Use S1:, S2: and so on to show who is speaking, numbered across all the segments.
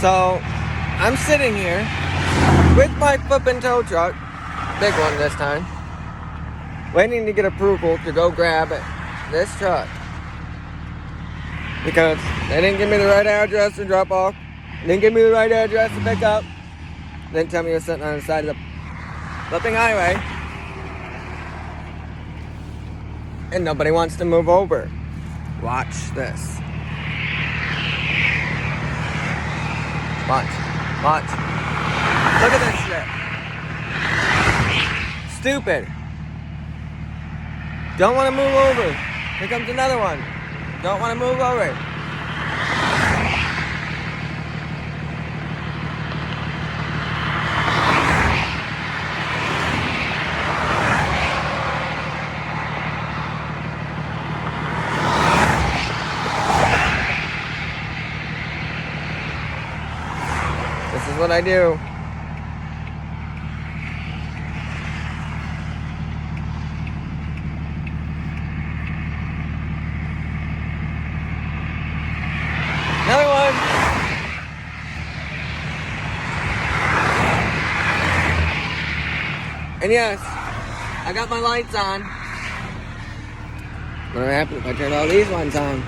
S1: So, I'm sitting here with my flippin' tow truck, big one this time, waiting to get approval to go grab this truck. Because they didn't give me the right address to drop off, didn't give me the right address to pick up, didn't tell me it was sitting on the side of the flipping highway, and nobody wants to move over. Watch this. Watch. Look at this shit. Stupid. Don't want to move over. Here comes another one. Don't want to move over. This is what I do. Another one. And yes, I got my lights on. What would happen if I turn all these ones on?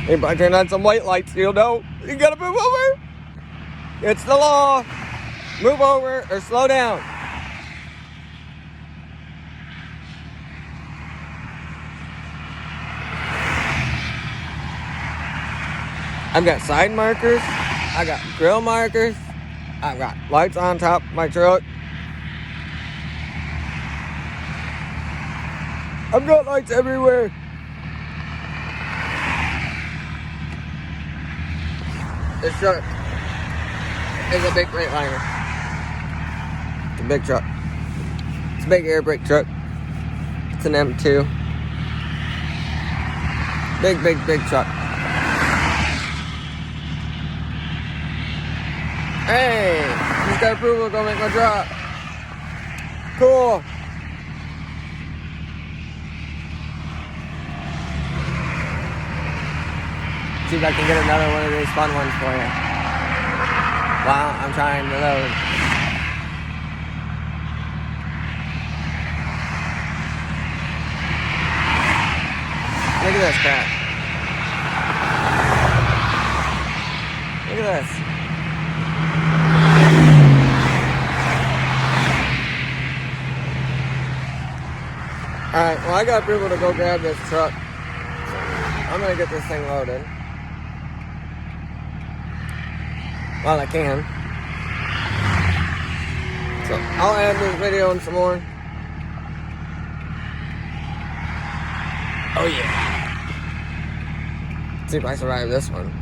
S1: If I turn on some white lights, you'll know you gotta move over. It's the law. Move over or slow down. I've got side markers. I got grill markers. I've got lights on top of my truck. I've got lights everywhere. This truck is a big Freightliner. It's a big truck. It's a big air brake truck. It's an M2. Big truck. Hey, just got approval to go make my drop. Cool. See if I can get another one of these fun ones for you. While I'm trying to load. Look at this crap. Look at this. Alright, well I got approval to go grab this truck. I'm gonna get this thing loaded. While I can. So I'll add this video and some more. Oh yeah. See if I survive this one.